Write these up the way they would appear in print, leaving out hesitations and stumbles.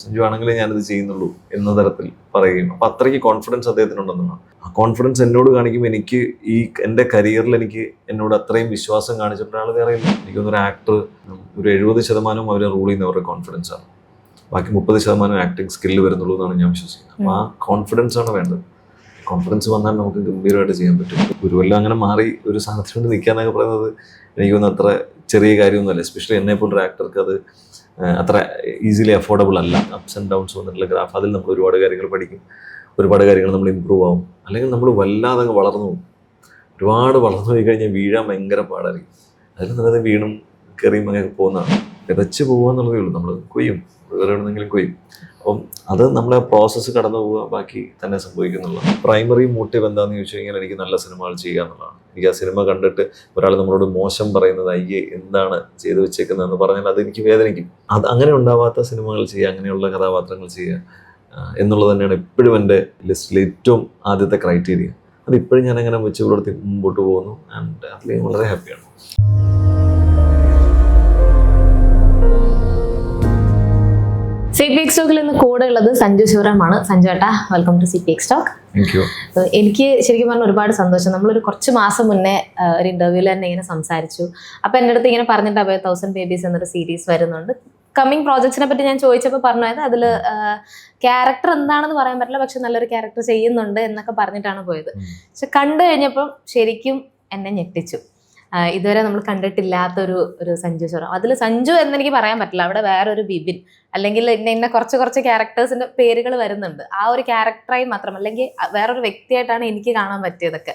സഞ്ജു ആണെങ്കിലേ ഞാനിത് ചെയ്യുന്നുള്ളൂ എന്ന തരത്തിൽ പറയുകയും അപ്പൊ അത്രയ്ക്ക് കോൺഫിഡൻസ് അദ്ദേഹത്തിനുണ്ടെന്നാണ്. ആ കോൺഫിഡൻസ് എന്നോട് കാണിക്കുമ്പോൾ എനിക്ക് ഈ എൻ്റെ കരിയറിൽ എനിക്ക് എന്നോട് അത്രയും വിശ്വാസം കാണിച്ചിട്ട് ഒരാൾ വേറെ ഇല്ല. എനിക്കൊന്നൊരു ആക്ടർ ഒരു 70% അവരെ റൂൾ ചെയ്യുന്നവരുടെ കോൺഫിഡൻസ് ആണ്, ബാക്കി 30% ആക്ടിങ് സ്കില്ല് വരുന്നുള്ളൂ എന്നാണ് ഞാൻ വിശ്വസിക്കുന്നത്. അപ്പോൾ ആ കോൺഫിഡൻസ് ആണ് വേണ്ടത്. കോൺഫിഡൻസ് വന്നാൽ നമുക്ക് ഗംഭീരമായിട്ട് ചെയ്യാൻ പറ്റും. ഒരു കൊല്ലം അങ്ങനെ മാറി ഒരു സ്ഥാനത്ത് കൊണ്ട് നിൽക്കുക എന്നൊക്കെ പറയുന്നത് എനിക്കൊന്നും അത്ര ചെറിയ കാര്യമൊന്നുമല്ല. എസ്പെഷ്യലി എന്നെ പോലൊരു ആക്ടർക്ക് അത് അത്ര ഈസിലി അഫോർഡബിൾ അല്ല. അപ്സ് ആൻഡ് ഡൗൺസ് വന്നിട്ടുള്ള ഗ്രാഫ്, അതിൽ നമ്മൾ ഒരുപാട് കാര്യങ്ങൾ പഠിക്കും, ഒരുപാട് കാര്യങ്ങൾ നമ്മൾ ഇമ്പ്രൂവ് ആവും. അല്ലെങ്കിൽ നമ്മൾ വല്ലാതെ അങ്ങ് വളർന്നു പോകും. ഒരുപാട് വളർന്നു പോയി കഴിഞ്ഞാൽ വീഴാൻ ഭയങ്കര പാടായിരിക്കും. അതിൽ നല്ലത് വീണും കയറിയും അങ്ങനെ പോകുന്നതാണ്. വിതച്ച് പോകുക എന്നുള്ളതേ ഉള്ളൂ. നമ്മൾ കൊയ്യും, വേറെ എവിടെന്നെങ്കിലും കൊയ്യും. അപ്പം അത് നമ്മളെ പ്രോസസ്സ് കടന്നു പോവുക, ബാക്കി തന്നെ സംഭവിക്കുന്നുള്ളൂ. പ്രൈമറി മോട്ടീവ് എന്താണെന്ന് ചോദിച്ചു കഴിഞ്ഞാൽ എനിക്ക് നല്ല സിനിമകൾ ചെയ്യുക എന്നുള്ളതാണ്. എനിക്ക് ആ സിനിമ കണ്ടിട്ട് ഒരാൾ നമ്മളോട് മോശം പറയുന്നത് അയ്യേ എന്താണ് ചെയ്തു വെച്ചേക്കുന്നതെന്ന് പറഞ്ഞാൽ അതെനിക്ക് വേദനിക്കും. അത് അങ്ങനെ ഉണ്ടാവാത്ത സിനിമകൾ ചെയ്യുക, അങ്ങനെയുള്ള കഥാപാത്രങ്ങൾ ചെയ്യുക എന്നുള്ളത് തന്നെയാണ് എപ്പോഴും എൻ്റെ ലിസ്റ്റിൽ ഏറ്റവും ആദ്യത്തെ ക്രൈറ്റീരിയ. അത് ഇപ്പോഴും ഞാനങ്ങനെ വെച്ച് പുലർത്തി മുമ്പോട്ട് പോകുന്നു. ആൻഡ് അതിൽ ഞാൻ വളരെ ഹാപ്പിയാണ്. CPX ടോക്കിൽ ഇന്ന് കൂടെ ഉള്ളത് സഞ്ജു ശിവറാമാണ്. സഞ്ജു ഏട്ടാ, വെൽക്കം ടു CPX ടോക്ക്. എനിക്ക് ശരിക്കും പറഞ്ഞാൽ ഒരുപാട് സന്തോഷം. നമ്മളൊരു കുറച്ച് മാസം മുന്നേ ഒരു ഇന്റർവ്യൂവിൽ തന്നെ ഇങ്ങനെ സംസാരിച്ചു. അപ്പൊ എൻ്റെ അടുത്ത് ഇങ്ങനെ പറഞ്ഞിട്ട് 1000 Babies എന്നൊരു സീരീസ് വരുന്നുണ്ട്. കമ്മിങ് പ്രോജക്ട്സിനെ പറ്റി ഞാൻ ചോദിച്ചപ്പോൾ പറഞ്ഞത് അതിൽ ക്യാരക്ടർ എന്താണെന്ന് പറയാൻ പറ്റില്ല, പക്ഷെ നല്ലൊരു ക്യാരക്ടർ ചെയ്യുന്നുണ്ട് എന്നൊക്കെ പറഞ്ഞിട്ടാണ് പോയത്. പക്ഷെ കണ്ടു കഴിഞ്ഞപ്പോൾ ശരിക്കും എന്നെ ഞെട്ടിച്ചു. ഇതുവരെ നമ്മൾ കണ്ടിട്ടില്ലാത്തൊരു സഞ്ജു ശിവറാം. അതിൽ സഞ്ജു എന്നെനിക്ക് പറയാൻ പറ്റില്ല, അവിടെ വേറൊരു ബിബിൻ അല്ലെങ്കിൽ ഇന്ന കുറച്ച് ക്യാരക്ടേഴ്സിന്റെ പേരുകൾ വരുന്നുണ്ട്. ആ ഒരു ക്യാരക്ടറായി മാത്രം, അല്ലെങ്കിൽ വേറൊരു വ്യക്തിയായിട്ടാണ് എനിക്ക് കാണാൻ പറ്റിയതൊക്കെ.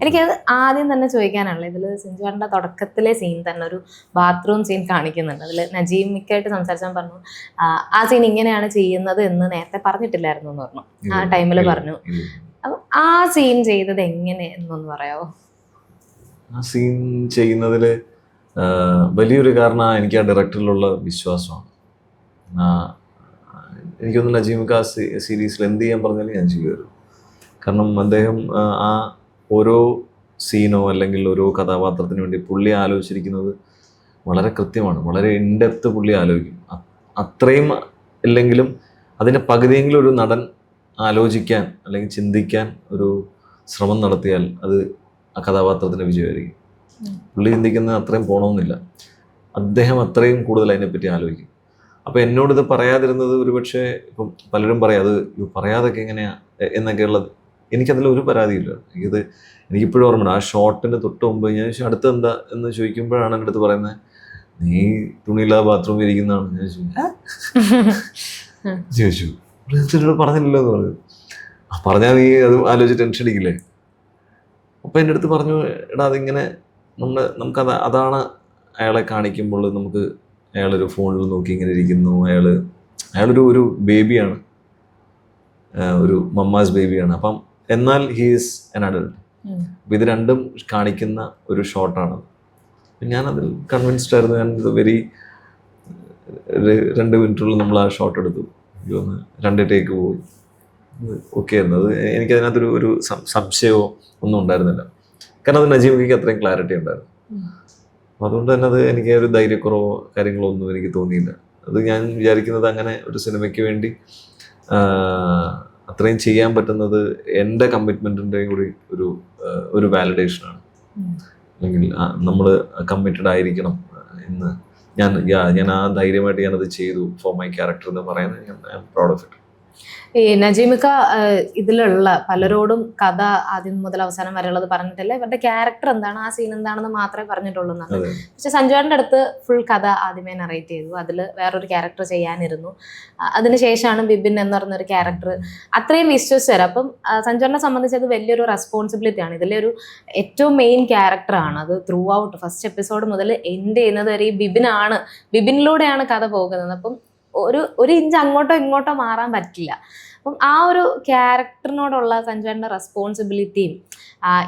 എനിക്കത് ആദ്യം തന്നെ ചോദിക്കാനാണല്ലോ. ഇതിൽ സഞ്ജുവിന്റെ തുടക്കത്തിലെ സീൻ തന്നെ ഒരു ബാത്റൂം സീൻ കാണിക്കുന്നുണ്ട്. അതിൽ നജീമിക്കായിട്ട് സംസാരിച്ചാൽ പറഞ്ഞു ആ സീൻ ഇങ്ങനെയാണ് ചെയ്യുന്നത് എന്ന് നേരത്തെ പറഞ്ഞിട്ടില്ലായിരുന്നു എന്ന് പറഞ്ഞു. ആ ടൈമിൽ പറഞ്ഞു. അപ്പൊ ആ സീൻ ചെയ്തത് എങ്ങനെ എന്നൊന്ന് പറയാമോ? ആ സീൻ ചെയ്യുന്നതിൽ വലിയൊരു കാരണം എനിക്ക് ആ ഡയറക്ടറിലുള്ള വിശ്വാസമാണ്. എനിക്കൊന്നും നജീമിക്ക് ആ സീരീസിൽ എന്ത് ചെയ്യാൻ പറഞ്ഞാലും ഞാൻ ചെയ്യുമായിരുന്നു. കാരണം അദ്ദേഹം ആ ഓരോ സീനോ അല്ലെങ്കിൽ ഓരോ കഥാപാത്രത്തിന് വേണ്ടി പുള്ളി ആലോചിച്ചിരിക്കുന്നത് വളരെ കൃത്യമാണ്, വളരെ ഇൻഡെപ്ത് പുള്ളി ആലോചിക്കും. അത്രയും ഇല്ലെങ്കിലും അതിൻ്റെ പകുതിയെങ്കിലും ഒരു നടൻ ആലോചിക്കാൻ അല്ലെങ്കിൽ ചിന്തിക്കാൻ ഒരു ശ്രമം നടത്തിയാൽ അത് ആ കഥാപാത്രത്തിന് വിജയമായിരിക്കും. പുള്ളി ചിന്തിക്കുന്നത് അത്രയും പോകണമെന്നില്ല, അദ്ദേഹം അത്രയും കൂടുതൽ അതിനെപ്പറ്റി ആലോചിക്കും. അപ്പോൾ എന്നോടിത് പറയാതിരുന്നത് ഒരുപക്ഷെ ഇപ്പം പലരും പറയാം അത് പറയാതൊക്കെ എങ്ങനെയാ എന്നൊക്കെയുള്ളത്. എനിക്കതിലൊരു പരാതിയില്ല. എനിക്കിപ്പോഴും ഓർമ്മയുണ്ട്. ആ ഷോട്ടിൻ്റെ തൊട്ട് മുമ്പ് ഞാൻ ചോദിച്ചു അടുത്ത് എന്താ എന്ന് ചോദിക്കുമ്പോഴാണ് എൻ്റെ അടുത്ത് പറയുന്നത് നീ തുണിയില്ലാതെ ബാത്റൂമിൽ ഇരിക്കുന്നതാണ്. ഞാൻ ചോദിച്ചു എന്നോട് പറഞ്ഞില്ലല്ലോ എന്ന് പറഞ്ഞു. പറഞ്ഞാൽ നീ അത് ആലോചിച്ച് ടെൻഷൻ അടിക്കില്ലേ? അപ്പം എൻ്റെ അടുത്ത് പറഞ്ഞു എടാ അതിങ്ങനെ നമുക്കത് അതാണ് അയാളെ കാണിക്കുമ്പോൾ നമുക്ക് അയാളൊരു ഫോണിൽ നോക്കി ഇങ്ങനെ ഇരിക്കുന്നു, അയാളൊരു ബേബിയാണ്, ഒരു മമ്മാസ് ബേബിയാണ്. അപ്പം എന്നാൽ ഹീസ് എൻ അഡൾട്ട്. അപ്പം ഇത് രണ്ടും കാണിക്കുന്ന ഒരു ഷോട്ടാണ്. ഞാനതിൽ കൺവിൻസ്ഡ് ആയിരുന്നു. ഞാൻ ഒരു 2 മിനിറ്റുള്ളിൽ നമ്മൾ ആ ഷോട്ട് എടുത്തു. 2 ടേക്ക് പോയി ഓക്കെ ആയിരുന്നു. അത് എനിക്കതിനകത്തൊരു സംശയമോ ഒന്നും ഉണ്ടായിരുന്നില്ല. കാരണം അത് നജീമിക്ക് അത്രയും ക്ലാരിറ്റി ഉണ്ടായിരുന്നു. അപ്പം അതുകൊണ്ട് തന്നെ അത് എനിക്ക് ഒരു ധൈര്യക്കുറവോ കാര്യങ്ങളോ ഒന്നും എനിക്ക് തോന്നിയില്ല. അത് ഞാൻ വിചാരിക്കുന്നത് അങ്ങനെ ഒരു സിനിമയ്ക്ക് വേണ്ടി അത്രയും ചെയ്യാൻ പറ്റുന്നത് എൻ്റെ കമ്മിറ്റ്മെൻറ്റിൻ്റെയും കൂടി ഒരു വാലിഡേഷനാണ്. അല്ലെങ്കിൽ നമ്മൾ കമ്മിറ്റഡ് ആയിരിക്കണം എന്ന് ഞാൻ ആ ധൈര്യമായിട്ട് ഞാനത് ചെയ്തു ഫോർ മൈ ക്യാരക്ടർ എന്ന് പറയാൻ I am proud of it. ഈ നജീമിക്ക ഇതിലുള്ള പലരോടും കഥ ആദ്യം മുതൽ അവസാനം വരെയുള്ളത് പറഞ്ഞിട്ടില്ല, ഇവരുടെ ക്യാരക്ടർ എന്താണ്, ആ സീൻ എന്താണെന്ന് മാത്രമേ പറഞ്ഞിട്ടുള്ളൂ എന്നാണ്. പക്ഷെ സഞ്ജുവേട്ടൻ്റെ അടുത്ത് ഫുൾ കഥ ആദ്യമേ നറേറ്റ് ചെയ്തു. അതിൽ വേറൊരു ക്യാരക്ടർ ചെയ്യാനിരുന്നു. അതിനുശേഷമാണ് ബിബിൻ എന്ന് പറഞ്ഞൊരു ക്യാരക്ടർ അത്രയും വിശ്വസിച്ചു തരാം. അപ്പം സഞ്ജുവേട്ടനെ സംബന്ധിച്ച് അത് വലിയൊരു റെസ്പോൺസിബിലിറ്റി ആണ്. ഇതിലെ ഒരു ഏറ്റവും മെയിൻ ക്യാരക്ടറാണ്. അത് ത്രൂ ഔട്ട് ഫസ്റ്റ് എപ്പിസോഡ് മുതൽ എൻഡ് ചെയ്യുന്നത് വരെ ഈ ബിബിനിലൂടെയാണ് കഥ പോകുന്നത്. അപ്പം ഒരു ഇഞ്ച് അങ്ങോട്ടോ ഇങ്ങോട്ടോ മാറാൻ പറ്റില്ല. അപ്പം ആ ഒരു ക്യാരക്ടറിനോടുള്ള സഞ്ജുവേട്ടൻ്റെ റെസ്പോൺസിബിലിറ്റിയും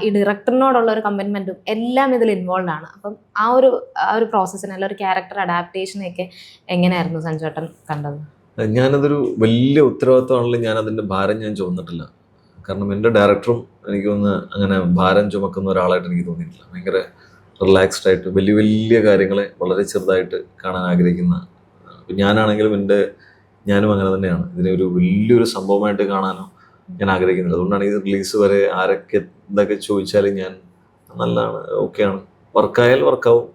ഈ ഡയറക്ടറിനോടുള്ള ഒരു കമ്മിറ്റ്മെൻറ്റും എല്ലാം ഇതിൽ ഇൻവോൾവ് ആണ്. അപ്പം ആ ഒരു പ്രോസസ്സിന് അല്ല ഒരു ക്യാരക്ടർ അഡാപ്റ്റേഷനൊക്കെ എങ്ങനെയായിരുന്നു സഞ്ജുവേട്ടൻ കണ്ടത്? ഞാനതൊരു വലിയ ഉത്തരവാദിത്തമാണല്ലോ. ഞാനതിൻ്റെ ഭാരം ഞാൻ ചുമന്നിട്ടില്ല. കാരണം എൻ്റെ ഡയറക്ടറും എനിക്കൊന്ന് അങ്ങനെ ഭാരം ചുമക്കുന്ന ഒരാളായിട്ട് എനിക്ക് തോന്നിയിട്ടില്ല. ഭയങ്കര റിലാക്സ്ഡ് ആയിട്ട് വലിയ കാര്യങ്ങളെ വളരെ ചെറുതായിട്ട് കാണാൻ ആഗ്രഹിക്കുന്ന. ഞാനാണെങ്കിലും എൻ്റെ ഞാനും അങ്ങനെ തന്നെയാണ്. ഇതിനെ ഒരു വലിയൊരു സംഭവമായിട്ട് കാണാനോ ഞാൻ ആഗ്രഹിക്കുന്നില്ല. അതുകൊണ്ടാണ് ഇത് റിലീസ് വരെ ആരൊക്കെ എന്തൊക്കെ ചോദിച്ചാലും ഞാൻ നല്ലതാണ്, ഓക്കെയാണ്, വർക്കായാൽ വർക്കാവും.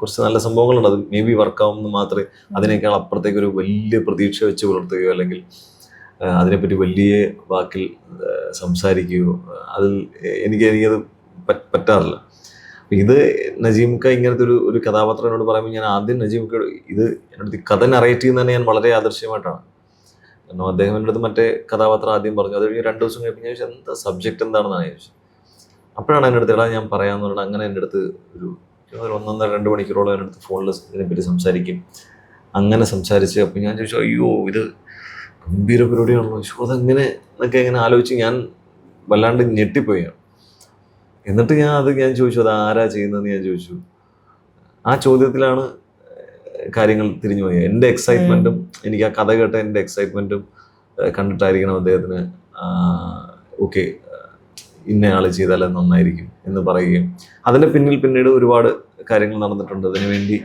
കുറച്ച് നല്ല സംഭവങ്ങളുണ്ട്, അത് മേ ബി വർക്കാവും എന്ന് മാത്രമേ, അതിനേക്കാൾ അപ്പുറത്തേക്ക് ഒരു വലിയ പ്രതീക്ഷ വെച്ച് പുലർത്തുകയോ അല്ലെങ്കിൽ അതിനെപ്പറ്റി വലിയ വാക്കിൽ സംസാരിക്കുകയോ അതിൽ എനിക്കത് പറ്റാറില്ല. ഇത് നജീംക്ക ഇങ്ങനത്തെ ഒരു കഥാപാത്രം എന്നോട് പറയുമ്പോൾ ഞാൻ ആദ്യം നജീംക്കയോട് ഇത് എന്നോട് കഥ നറേറ്റ് ചെയ്യുന്ന തന്നെ ഞാൻ വളരെ ആദർശ്യമായിട്ടാണ്. കാരണം അദ്ദേഹം എൻ്റെ അടുത്ത് മറ്റേ കഥാപാത്രം ആദ്യം പറഞ്ഞു, അത് കഴിഞ്ഞ് 2 ദിവസം കഴിഞ്ഞപ്പോൾ ഞാൻ ചോദിച്ചു എന്താ സബ്ജക്റ്റ് എന്താണെന്നാണ് ചോദിച്ചത്. അപ്പോഴാണ് എൻ്റെ അടുത്ത് എടാ ഞാൻ പറയാമെന്ന് പറഞ്ഞാൽ അങ്ങനെ എൻ്റെ അടുത്ത് ഒരു 1.5-2 മണിക്കൂറോളം എൻ്റെ അടുത്ത് ഫോണിൽ ഇതിനെപ്പറ്റി സംസാരിക്കും. അങ്ങനെ സംസാരിച്ച് അപ്പോൾ ഞാൻ ചോദിച്ചു അയ്യോ ഇത് ഗംഭീര പരിപാടിയാണല്ലോ, അതെങ്ങനെ എന്നൊക്കെ ഇങ്ങനെ ആലോചിച്ച് ഞാൻ വല്ലാണ്ട് ഞെട്ടിപ്പോയാണ്. എന്നിട്ട് ഞാൻ ചോദിച്ചു അത് ആരാ ചെയ്യുന്നതെന്ന് ഞാൻ ചോദിച്ചു. ആ ചോദ്യത്തിലാണ് കാര്യങ്ങൾ തിരിഞ്ഞു പോയത്. എൻ്റെ എക്സൈറ്റ്മെൻറ്റും എനിക്ക് ആ കഥ കേട്ട എൻ്റെ എക്സൈറ്റ്മെൻറ്റും കണ്ടിട്ടായിരിക്കണം അദ്ദേഹത്തിന് ഓക്കെ ഇന്നയാൾ ചെയ്താൽ നന്നായിരിക്കും എന്ന് പറയുകയും അതിൻ്റെ പിന്നീട് ഒരുപാട് കാര്യങ്ങൾ നടന്നിട്ടുണ്ട്. അതിനുവേണ്ടി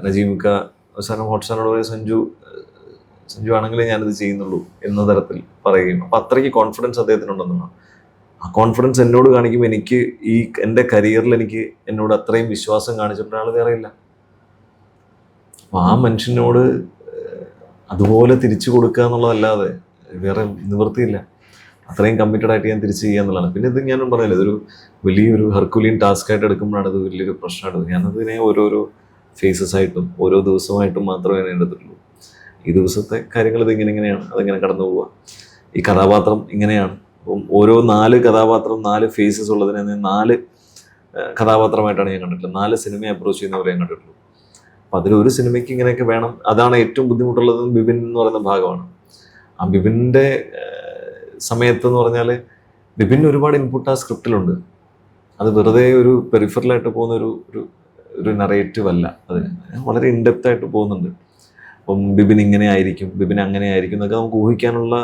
നജീംക്ക അവസാനം ഹോട്ട്സ്റ്റാറിനോട് പറയും സഞ്ജു ആണെങ്കിലേ ഞാനിത് ചെയ്യുന്നുള്ളൂ എന്ന തരത്തിൽ പറയുകയും അപ്പം അത്രയ്ക്ക് കോൺഫിഡൻസ് അദ്ദേഹത്തിനുണ്ടെന്നാണ്. ആ കോൺഫിഡൻസ് എന്നോട് കാണിക്കുമ്പോൾ എനിക്ക് ഈ എൻ്റെ കരിയറിൽ എനിക്ക് എന്നോട് അത്രയും വിശ്വാസം കാണിച്ചിട്ട് ഒരാൾ വേറെ ഇല്ല. അപ്പം ആ മനുഷ്യനോട് അതുപോലെ തിരിച്ചു കൊടുക്കുക എന്നുള്ളതല്ലാതെ വേറെ നിവൃത്തിയില്ല. അത്രയും കമ്മിറ്റഡ് ആയിട്ട് ഞാൻ തിരിച്ച് ചെയ്യുക എന്നുള്ളതാണ്. പിന്നെ ഇത് ഞാനും പറഞ്ഞില്ല, ഇതൊരു വലിയൊരു ഹെർക്കുലിയൻ ടാസ്ക് ആയിട്ട് എടുക്കുമ്പോഴാണ് ഇത് വലിയൊരു പ്രശ്നമായിട്ട്. ഞാനതിനെ ഓരോരോ ഫേസസ് ആയിട്ടും ഓരോ ദിവസമായിട്ടും മാത്രമേ ഞാൻ എടുത്തിട്ടുള്ളൂ. ഈ ദിവസത്തെ കാര്യങ്ങൾ ഇങ്ങനെയാണ്, അതെങ്ങനെ കടന്നു പോവുക. ഈ കഥാപാത്രം ഇങ്ങനെയാണ്. അപ്പം ഓരോ 4 കഥാപാത്രം 4 ഫേസസ് ഉള്ളതിനെ 4 കഥാപാത്രമായിട്ടാണ് ഞാൻ കണ്ടിട്ടുള്ളത്. 4 സിനിമയെ അപ്രോച്ച് ചെയ്യുന്നവരെ ഞാൻ കണ്ടിട്ടുള്ളൂ. അപ്പം അതിലൊരു സിനിമയ്ക്ക് ഇങ്ങനെയൊക്കെ വേണം. അതാണ് ഏറ്റവും ബുദ്ധിമുട്ടുള്ളതും ബിബിൻ എന്ന് പറയുന്ന ഭാഗമാണ്. ആ ബിബിൻ്റെ സമയത്തെന്ന് പറഞ്ഞാൽ ബിബിന് ഒരുപാട് ഇൻപുട്ട് ആ സ്ക്രിപ്റ്റിലുണ്ട്. അത് വെറുതെ ഒരു പെരിഫറലായിട്ട് പോകുന്ന ഒരു നറേറ്റീവ് അല്ല, അതിന് വളരെ ഇൻഡെപ്ത് ആയിട്ട് പോകുന്നുണ്ട്. അപ്പം ബിബിൻ ഇങ്ങനെ ആയിരിക്കും, ബിബിൻ അങ്ങനെ ആയിരിക്കും എന്നൊക്കെ നമുക്ക് ഊഹിക്കാനുള്ള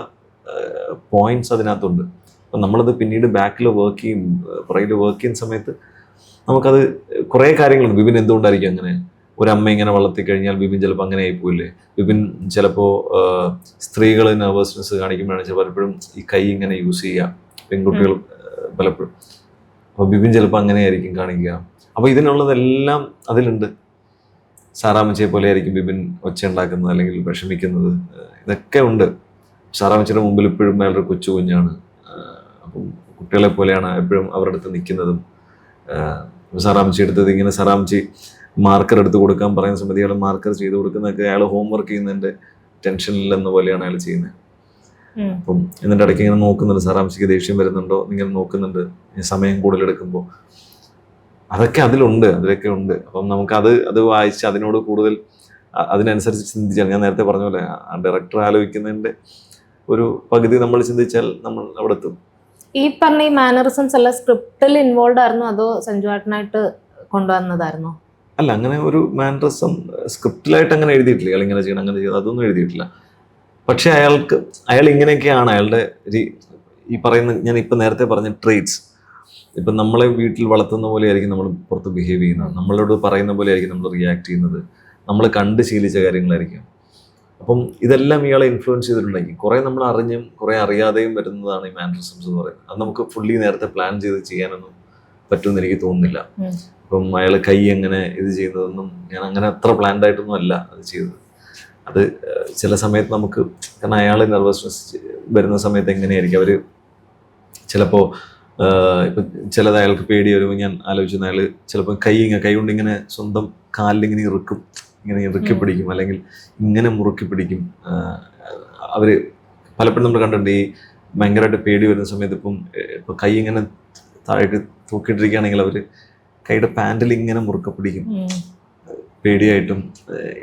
പോയിന്റ്സ് അതിനകത്തുണ്ട്. അപ്പം നമ്മളത് പിന്നീട് ബാക്കിൽ വർക്ക് ചെയ്യും, പുറകിൽ വർക്ക് ചെയ്യുന്ന സമയത്ത് നമുക്കത് കുറേ കാര്യങ്ങളുണ്ട്. ബിബിൻ എന്തുകൊണ്ടായിരിക്കും അങ്ങനെ, ഒരമ്മ ഇങ്ങനെ വളർത്തി കഴിഞ്ഞാൽ ബിബിൻ ചിലപ്പോൾ അങ്ങനെ ആയിപ്പോയില്ലേ, ബിബിൻ ചിലപ്പോൾ സ്ത്രീകൾ നെർവസ്നെസ് കാണിക്കുമ്പോഴാണ് ചിലപ്പോൾ പലപ്പോഴും ഈ കൈ ഇങ്ങനെ യൂസ് ചെയ്യുക, പെൺകുട്ടികൾ പലപ്പോഴും. അപ്പോൾ ബിബിൻ ചിലപ്പോൾ അങ്ങനെയായിരിക്കും കാണിക്കുക. അപ്പോൾ ഇതിനുള്ളതെല്ലാം അതിലുണ്ട്. സാറാമ്മച്ചിയെ പോലെ ആയിരിക്കും ബിബിൻ ഒച്ച ഉണ്ടാക്കുന്നത് അല്ലെങ്കിൽ വിഷമിക്കുന്നത്, ഇതൊക്കെ ഉണ്ട്. സാറാമ്മച്ചിയുടെ മുമ്പിൽ ഇപ്പോഴും അയാളൊരു കൊച്ചു കുഞ്ഞാണ്. അപ്പം കുട്ടികളെ പോലെയാണ് എപ്പോഴും അവരുടെ അടുത്ത് നിൽക്കുന്നതും. സാറാമ്മച്ചി എടുത്തത് ഇങ്ങനെ സാറാമ്മച്ചി മാർക്കർ എടുത്ത് കൊടുക്കാൻ പറയുന്ന സമയത്ത് അയാൾ മാർക്കർ ചെയ്ത് കൊടുക്കുന്നതൊക്കെ അയാൾ ഹോംവർക്ക് ചെയ്യുന്നതിൻ്റെ ടെൻഷനിലെന്ന പോലെയാണ് അയാൾ ചെയ്യുന്നത്. അപ്പം എന്നിട്ട് ഇടയ്ക്ക് ഇങ്ങനെ നോക്കുന്നുണ്ട്, സാറാമ്മച്ചിക്ക് ദേഷ്യം വരുന്നുണ്ടോ ഇങ്ങനെ നോക്കുന്നുണ്ട് സമയം കൂടുതലെടുക്കുമ്പോൾ. അതൊക്കെ അതിലുണ്ട്, അതിലൊക്കെ ഉണ്ട്. അപ്പം അത് വായിച്ച് അതിനോട് കൂടുതൽ അതിനനുസരിച്ച് ചിന്തിച്ചാൽ, ഞാൻ നേരത്തെ പറഞ്ഞ പോലെ ആ ഡയറക്ടർ ആലോചിക്കുന്നതിൻ്റെ ഒരു പകുതി നമ്മൾ ചിന്തിച്ചാൽ നമ്മൾ അവിടെ എത്തും. ഈ പറഞ്ഞ ഈ മാനറിസംസ് എല്ലാം സ്ക്രിപ്റ്റിൽ ഇൻവോൾവ് ആയിരുന്നോ അതോ സഞ്ജുവാട്ടനായിട്ട് കൊണ്ടുവന്നതായിരുന്നോ? അല്ല, അങ്ങനെ ഒരു മാനറിസം സ്ക്രിപ്റ്റിലായിട്ട് അങ്ങനെ എഴുതിയിട്ടില്ല. അയാൾ ഇങ്ങനെ ചെയ്യണം അങ്ങനെ ചെയ്യണം അതൊന്നും എഴുതിയിട്ടില്ല. പക്ഷെ അയാൾ ഇങ്ങനെയൊക്കെയാണ് അയാളുടെ ഈ പറയുന്ന, ഞാൻ ഇപ്പം നേരത്തെ പറഞ്ഞ ട്രേറ്റ്സ്. ഇപ്പം നമ്മളെ വീട്ടിൽ വളർത്തുന്ന പോലെ ആയിരിക്കും നമ്മൾ പുറത്ത് ബിഹേവ് ചെയ്യുന്നത്, നമ്മളോട് പറയുന്ന പോലെ ആയിരിക്കും നമ്മൾ റിയാക്ട് ചെയ്യുന്നത്, നമ്മൾ കണ്ട് ശീലിച്ച കാര്യങ്ങളായിരിക്കും. അപ്പം ഇതെല്ലാം ഇയാളെ ഇൻഫ്ലുവൻസ് ചെയ്തിട്ടുണ്ടെങ്കിൽ കുറേ നമ്മൾ അറിഞ്ഞും കുറേ അറിയാതെയും വരുന്നതാണ് ഈ മാനറിസംസ് എന്ന് പറയുന്നത്. അത് നമുക്ക് ഫുള്ളി നേരത്തെ പ്ലാൻ ചെയ്ത് ചെയ്യാനൊന്നും പറ്റുമെന്ന് എനിക്ക് തോന്നുന്നില്ല. ഇപ്പം അയാൾ കൈ എങ്ങനെ ഇത് ചെയ്യുന്നതൊന്നും ഞാൻ അങ്ങനെ അത്ര പ്ലാൻഡ് ആയിട്ടൊന്നും അല്ല അത് ചെയ്തത്. അത് ചില സമയത്ത് നമുക്ക്, കാരണം അയാൾ നെർവസ്നെസ് വരുന്ന സമയത്ത് എങ്ങനെയായിരിക്കും അവർ ചിലപ്പോൾ ഇപ്പം ചിലത് അയാൾക്ക് പേടി വരുമ്പോൾ ഞാൻ ആലോചിച്ചു അയാൾ ചിലപ്പോൾ കൈ കൊണ്ട് ഇങ്ങനെ സ്വന്തം കാലിലിങ്ങനെ ഇങ്ങനെ ഇറുക്കി പിടിക്കും, അല്ലെങ്കിൽ ഇങ്ങനെ മുറുക്കി പിടിക്കും. അവർ പലപ്പോഴും നമ്മൾ കണ്ടിട്ടുണ്ട് ഈ ഭയങ്കരമായിട്ട് പേടി വരുന്ന സമയത്ത് ഇപ്പം കൈ ഇങ്ങനെ താഴേക്ക് തൂക്കിയിട്ടിരിക്കുകയാണെങ്കിൽ അവർ കൈയുടെ പാൻറ്റിൽ ഇങ്ങനെ മുറുക്ക പിടിക്കും, പേടിയായിട്ടും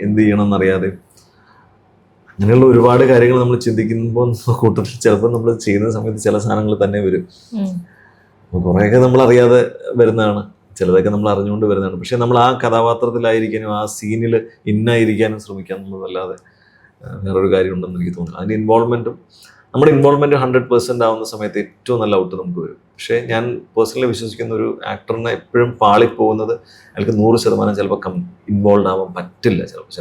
എന്ത് ചെയ്യണമെന്നറിയാതെ. അങ്ങനെയുള്ള ഒരുപാട് കാര്യങ്ങൾ നമ്മൾ ചിന്തിക്കുമ്പോൾ കൂട്ടത്തിൽ ചിലപ്പോൾ നമ്മൾ ചെയ്യുന്ന സമയത്ത് ചില സാധനങ്ങൾ തന്നെ വരും. അപ്പോൾ കുറേയൊക്കെ നമ്മൾ അറിയാതെ വരുന്നതാണ്, ചിലതൊക്കെ നമ്മൾ അറിഞ്ഞുകൊണ്ട് വരുന്നതാണ്. പക്ഷെ നമ്മൾ ആ കഥാപാത്രത്തിലായിരിക്കാനും ആ സീനിൽ ഇന്നായിരിക്കാനും ശ്രമിക്കുക എന്നുള്ളതല്ലാതെ വേറൊരു കാര്യം ഉണ്ടെന്ന് എനിക്ക് തോന്നുന്നു. അതിൻ്റെ നമ്മുടെ ഇൻവോൾവ്മെൻറ്റ് 100% ആവുന്ന സമയത്ത് ഏറ്റവും നല്ല ഔട്ട് നമുക്ക് വരും. പക്ഷേ ഞാൻ പേഴ്സണലി വിശ്വസിക്കുന്ന ഒരു ആക്ടറിനെ എപ്പോഴും പാളിപ്പോകുന്നത് അയാൾക്ക് 100% ചിലപ്പോൾ ഇൻവോൾവ് ആവാൻ പറ്റില്ല ചിലപ്പോൾ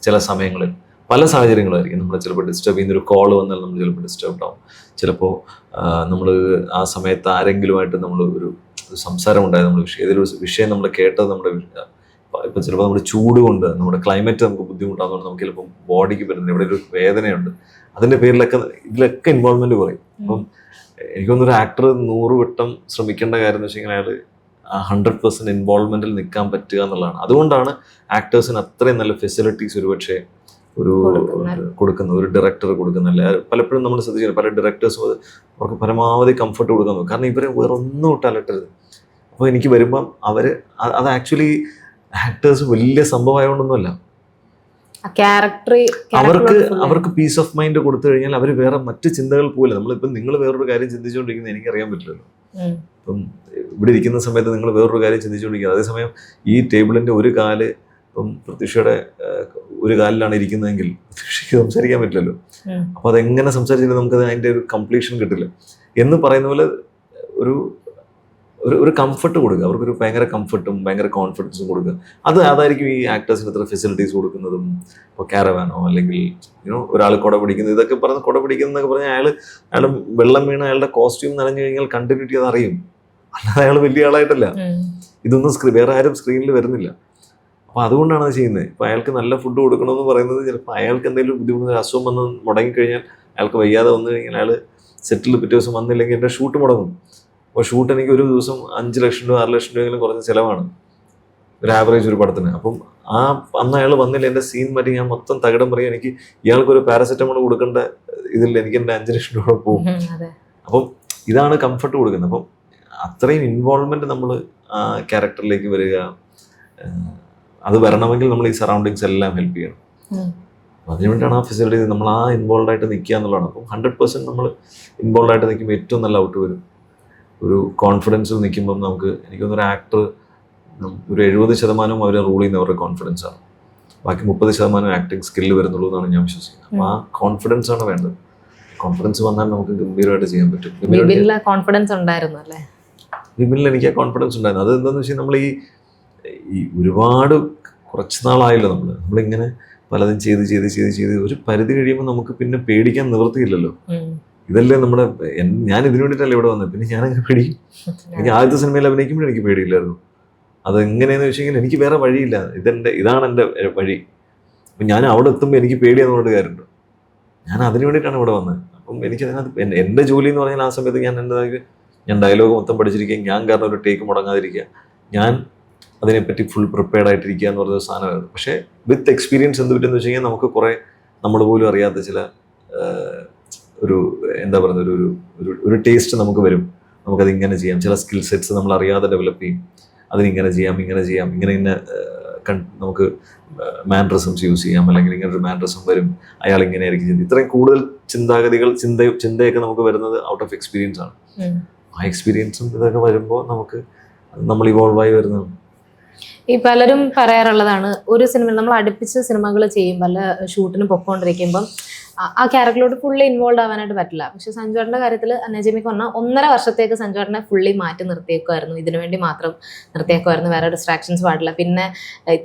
ചില സമയങ്ങളിൽ. പല സാഹചര്യങ്ങളായിരിക്കും. നമ്മൾ ചിലപ്പോൾ ഡിസ്റ്റർബ് ചെയ്യുന്നൊരു കോൾ വന്നാൽ നമ്മൾ ചിലപ്പോൾ ഡിസ്റ്റർബ്ഡ് ആവും. ചിലപ്പോൾ നമ്മൾ ആ സമയത്ത് ആരെങ്കിലുമായിട്ട് നമ്മൾ ഒരു സംസാരം ഉണ്ടായത്, നമ്മൾ ഏതൊരു വിഷയം നമ്മൾ കേട്ടത് നമ്മുടെ ഇപ്പം ചിലപ്പോൾ നമ്മുടെ ചൂട് കൊണ്ട് നമ്മുടെ ക്ലൈമറ്റ് നമുക്ക് ബുദ്ധിമുട്ടാകുന്നതുകൊണ്ട് നമുക്ക് ചിലപ്പോൾ ബോഡിക്ക് വരുന്നത് ഇവിടെ ഒരു വേദനയുണ്ട്. അതിൻ്റെ പേരിലൊക്കെ ഇതിലൊക്കെ ഇൻവോൾവ്മെന്റ് പറയും. അപ്പം എനിക്ക് തോന്നുന്നു ഒരു ആക്ടർ 100 വട്ടം ശ്രമിക്കേണ്ട കാര്യം എന്ന് വെച്ച് കഴിഞ്ഞാൽ അയാൾ 100% ഇൻവോൾവ്മെന്റിൽ നിൽക്കാൻ പറ്റുക എന്നുള്ളതാണ്. അതുകൊണ്ടാണ് ആക്ടേഴ്സിന് അത്രയും നല്ല ഫെസിലിറ്റീസ് ഒരുപക്ഷെ കൊടുക്കുന്ന ഒരു ഡയറക്ടർ കൊടുക്കുന്നില്ല. പലപ്പോഴും നമ്മൾ ശ്രദ്ധിച്ചില്ല, പല ഡയറക്ടേഴ്സും അവർക്ക് പരമാവധി കംഫർട്ട് കൊടുക്കാൻ നോക്കും. കാരണം ഇവരെ വേറെ ഒന്നും ഇട്ട് അലട്ടരുത്. അപ്പോൾ എനിക്ക് വരുമ്പം അത് ആക്ച്വലി ആക്ടേഴ്സ് വലിയ സംഭവമായതുകൊണ്ടൊന്നുമല്ല, അവർക്ക് പീസ് ഓഫ് മൈൻഡ് കൊടുത്തു കഴിഞ്ഞാൽ അവർ വേറെ മറ്റു ചിന്തകൾ പോലെ, നമ്മളിപ്പം നിങ്ങൾ വേറൊരു കാര്യം ചിന്തിച്ചുകൊണ്ടിരിക്കുന്നത് എനിക്കറിയാൻ പറ്റില്ലല്ലോ. ഇപ്പം ഇവിടെ ഇരിക്കുന്ന സമയത്ത് നിങ്ങൾ വേറൊരു കാര്യം ചിന്തിച്ചുകൊണ്ടിരിക്കുന്നത്, അതേസമയം ഈ ടേബിളിന്റെ ഒരു കാല് ഇപ്പം പ്രതീക്ഷയുടെ ഒരു കാലിലാണ് ഇരിക്കുന്നതെങ്കിൽ പ്രതീക്ഷയ്ക്ക് സംസാരിക്കാൻ പറ്റില്ലല്ലോ. അപ്പൊ അതെങ്ങനെ സംസാരിച്ചിട്ട് നമുക്കത് അതിന്റെ ഒരു കംപ്ലീഷൻ കിട്ടില്ല. എന്ന് പറയുന്ന പോലെ ഒരു കംഫർട്ട് കൊടുക്കുക, അവർക്കൊരു ഭയങ്കര കംഫർട്ടും ഭയങ്കര കോൺഫിഡൻസും കൊടുക്കുക. അതായിരിക്കും ഈ ആക്ടേഴ്സിന് ഇത്ര ഫെസിലിറ്റീസ് കൊടുക്കുന്നതും. ഇപ്പോൾ കാരവാനോ അല്ലെങ്കിൽ ഒരാൾ കുട പിടിക്കുന്നത്, ഇതൊക്കെ പറഞ്ഞ് കുട പിടിക്കുന്നതൊക്കെ പറഞ്ഞാൽ അയാൾ വെള്ളം വീണ് അയാളുടെ കോസ്റ്റ്യൂം നനഞ്ഞു കഴിഞ്ഞാൽ കണ്ടിന്യൂറ്റി അത് അറിയും. അല്ലാതെ അയാൾ വലിയ ആളായിട്ടല്ല. ഇതൊന്നും വേറെ ആരും സ്ക്രീനിൽ വരുന്നില്ല. അപ്പോൾ അതുകൊണ്ടാണ് അത് ചെയ്യുന്നത്. ഇപ്പോൾ അയാൾക്ക് നല്ല ഫുഡ് കൊടുക്കണമെന്ന് പറയുന്നത് ചിലപ്പോൾ അയാൾക്ക് എന്തെങ്കിലും ബുദ്ധിമുട്ട് അസുഖം വന്ന് മുടങ്ങിക്കഴിഞ്ഞാൽ, അയാൾക്ക് വയ്യാതെ വന്നു കഴിഞ്ഞാൽ അയാൾ സെറ്റിൽ പിറ്റേ ദിവസം വന്നില്ലെങ്കിൽ എൻ്റെ ഷൂട്ട് മുടങ്ങും. അപ്പോൾ ഷൂട്ട് എനിക്ക് ഒരു ദിവസം 5 ലക്ഷം രൂപ 6 ലക്ഷം രൂപയെങ്കിലും കുറഞ്ഞ ചിലവാണ് ഒരു ആവറേജ് ഒരു പടത്തിന്. അപ്പം അന്ന് അയാൾ വന്നില്ല, എൻ്റെ സീൻ മാറ്റി ഞാൻ മൊത്തം തകിടം പറയും. എനിക്ക് ഇയാൾക്കൊരു പാരസെറ്റമോൾ കൊടുക്കേണ്ട ഇതിൽ എനിക്ക് എൻ്റെ 5 ലക്ഷം രൂപ പോകും. അപ്പം ഇതാണ് കംഫർട്ട് കൊടുക്കുന്നത്. അപ്പം അത്രയും ഇൻവോൾവ്മെന്റ് നമ്മൾ ആ ക്യാരക്ടറിലേക്ക് വരിക, അത് വരണമെങ്കിൽ നമ്മൾ ഈ സറൗണ്ടിങ്സ് എല്ലാം ഹെൽപ്പ് ചെയ്യണം. അതിനുവേണ്ടിയാണ് ആ ഫെസിലിറ്റി നമ്മൾ ഇൻവോൾവ് ആയിട്ട് നിൽക്കുക എന്നുള്ളതാണ്. അപ്പം 100% നമ്മൾ ഇൻവോൾവ് ആയിട്ട് നിൽക്കുമ്പോൾ ഏറ്റവും നല്ല ഔട്ട് വരും. ഒരു കോൺഫിഡൻസിൽ നിൽക്കുമ്പം നമുക്ക് എനിക്കൊന്നൊരു ആക്ടർ ഒരു 70% അവരെ റൂൾ ചെയ്യുന്നവരുടെ കോൺഫിഡൻസ് ആണ്. ബാക്കി 30% ആക്ടിങ് സ്കില്ല് വരുന്നുള്ളൂ എന്നാണ് ഞാൻ വിശ്വസിക്കുന്നത്. അപ്പോൾ ആ കോൺഫിഡൻസ് ആണ് വേണ്ടത്. കോൺഫിഡൻസ് വന്നാൽ നമുക്ക് ഗംഭീരമായിട്ട് ചെയ്യാൻ പറ്റും. കോൺഫിഡൻസ് ഉണ്ടായിരുന്നു അല്ലേ? വിപിനിൽ എനിക്ക് ആ കോൺഫിഡൻസ് ഉണ്ടായിരുന്നു. അത് എന്താണെന്ന് വെച്ചാൽ നമ്മൾ ഈ ഒരുപാട് കുറച്ച് നാളായല്ലോ നമ്മളിങ്ങനെ പലതും ചെയ്ത് ഒരു പരിധി കഴിയുമ്പോൾ നമുക്ക് പിന്നെ പേടിക്കാൻ നിവൃത്തിയില്ലല്ലോ. ഇതല്ലേ ഞാൻ ഇതിനു വേണ്ടിയിട്ടല്ലേ ഇവിടെ വന്നത്. പിന്നെ ഞാനങ്ങനെ പേടിക്കും. എനിക്ക് ആദ്യത്തെ സിനിമയിൽ അഭിനയിക്കുമ്പോൾ എനിക്ക് പേടിയില്ലായിരുന്നു. അതെങ്ങനെയാന്ന് വെച്ചെങ്കിൽ എനിക്ക് വേറെ വഴിയില്ല. ഇതാണ് എൻ്റെ വഴി. അപ്പം ഞാൻ അവിടെ എത്തുമ്പോൾ എനിക്ക് പേടിയാന്ന് പറഞ്ഞിട്ട് കാര്യമുണ്ട്. ഞാൻ അതിനു വേണ്ടിയിട്ടാണ് ഇവിടെ വന്നത്. അപ്പം എനിക്കതിനകത്ത് എൻ്റെ ജോലി എന്ന് പറഞ്ഞാൽ ആ സമയത്ത് ഞാൻ ഡയലോഗ് മൊത്തം പഠിച്ചിരിക്കുക, ഞാൻ കാരണം ഒരു ടേക്ക് മുടങ്ങാതിരിക്കുക, ഞാൻ അതിനെപ്പറ്റി ഫുൾ പ്രിപ്പയർഡ് ആയിട്ടിരിക്കുക എന്ന് പറഞ്ഞ സാധനമായിരുന്നു. പക്ഷേ വിത്ത് എക്സ്പീരിയൻസ് എന്ത് പറ്റുമെന്ന് വെച്ച് കഴിഞ്ഞാൽ നമുക്ക് കുറേ നമ്മൾ പോലും അറിയാത്ത ചില ഒരു എന്താ പറയുന്നത് ഒരു ടേസ്റ്റ് നമുക്ക് വരും. നമുക്കത് ഇങ്ങനെ ചെയ്യാം. ചില സ്കിൽ സെറ്റ്സ് നമ്മൾ അറിയാതെ ഡെവലപ്പ് ചെയ്യും. അതിനിങ്ങനെ ചെയ്യാം, ഇങ്ങനെ നമുക്ക് മാൻഡ്രസംസ് യൂസ് ചെയ്യാം, അല്ലെങ്കിൽ ഇങ്ങനെ ഒരു മാൻഡ്രസം വരും, അയാൾ ഇങ്ങനെ ആയിരിക്കും ചിന്തി. ഇത്രയും കൂടുതൽ ചിന്തയൊക്കെ നമുക്ക് വരുന്നത് ഔട്ട് ഓഫ് എക്സ്പീരിയൻസ് ആണ്. ആ എക്സ്പീരിയൻസും ഇതൊക്കെ വരുമ്പോൾ നമ്മൾ ഇവോൾവ് ആയി വരുന്നതാണ്. ഈ പലരും പറയാറുള്ളതാണ്, ഒരു സിനിമ നമ്മൾ അടുപ്പിച്ച് സിനിമകൾ ചെയ്യും, പല ഷൂട്ടിന് പൊക്കോണ്ടിരിക്കുമ്പം ആ ക്യാരക്ടറിലോട്ട് ഫുള്ളി ഇൻവോൾവ് ആവാനായിട്ട് പറ്റില്ല. പക്ഷെ സഞ്ജുവേട്ടൻ്റെ കാര്യത്തിൽ നജീമിക്ക് പറഞ്ഞാൽ 1.5 വർഷത്തേക്ക് സഞ്ജുവേട്ടനെ ഫുള്ളി മാറ്റി നിർത്തിയേക്കുമായിരുന്നു. ഇതിനു വേണ്ടി മാത്രം നിർത്തിയേക്കുമായിരുന്നു, വേറെ ഡിസ്ട്രാക്ഷൻസ് പാടില്ല. പിന്നെ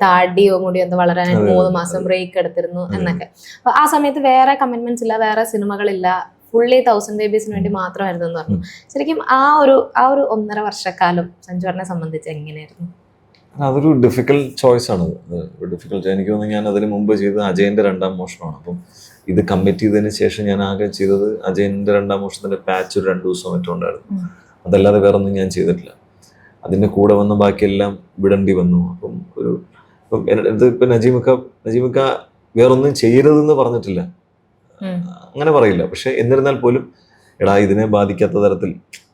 താടിയോ മുടിയോ എന്തോ വളരാനായിട്ട് 3 മാസം ബ്രേക്ക് എടുത്തിരുന്നു എന്നൊക്കെ. അപ്പൊ ആ സമയത്ത് വേറെ കമ്മിറ്റ്മെന്റ്സ് ഇല്ല, വേറെ സിനിമകളില്ല, ഫുള്ളി 1000 ബേബീസിന് വേണ്ടി മാത്രമായിരുന്നു എന്ന് പറഞ്ഞു. ശരിക്കും ആ ഒരു 1.5 വർഷക്കാലം സഞ്ജുവേട്ടനെ സംബന്ധിച്ച് എങ്ങനെയായിരുന്നു? അതൊരു ഡിഫിക്കൽട്ട് ചോയ്സ് ആണ്. ഡിഫിക്കൽട്ട് എനിക്ക് തോന്നുന്നു ഞാൻ അതിന് മുമ്പ് ചെയ്തത് അജയൻ്റെ 2ാം മോഷണമാണ്. അപ്പം ഇത് കമ്മിറ്റ് ചെയ്തതിന് ശേഷം ഞാൻ ആകെ ചെയ്തത് അജയൻ്റെ 2ാം മോഷണത്തിൻ്റെ പാച്ച് ഒരു 2 ദിവസം മറ്റും ഉണ്ടായിരുന്നു. അതല്ലാതെ വേറെ ഒന്നും ഞാൻ ചെയ്തിട്ടില്ല. അതിൻ്റെ കൂടെ വന്ന ബാക്കിയെല്ലാം വിടേണ്ടി വന്നു. അപ്പം ഇപ്പം നജീമിക്ക വേറൊന്നും ചെയ്യരുതെന്ന് പറഞ്ഞിട്ടില്ല, അങ്ങനെ പറയില്ല. പക്ഷെ എന്നിരുന്നാൽ പോലും എടാ ഇതിനെ ബാധിക്കാത്ത തരത്തിൽ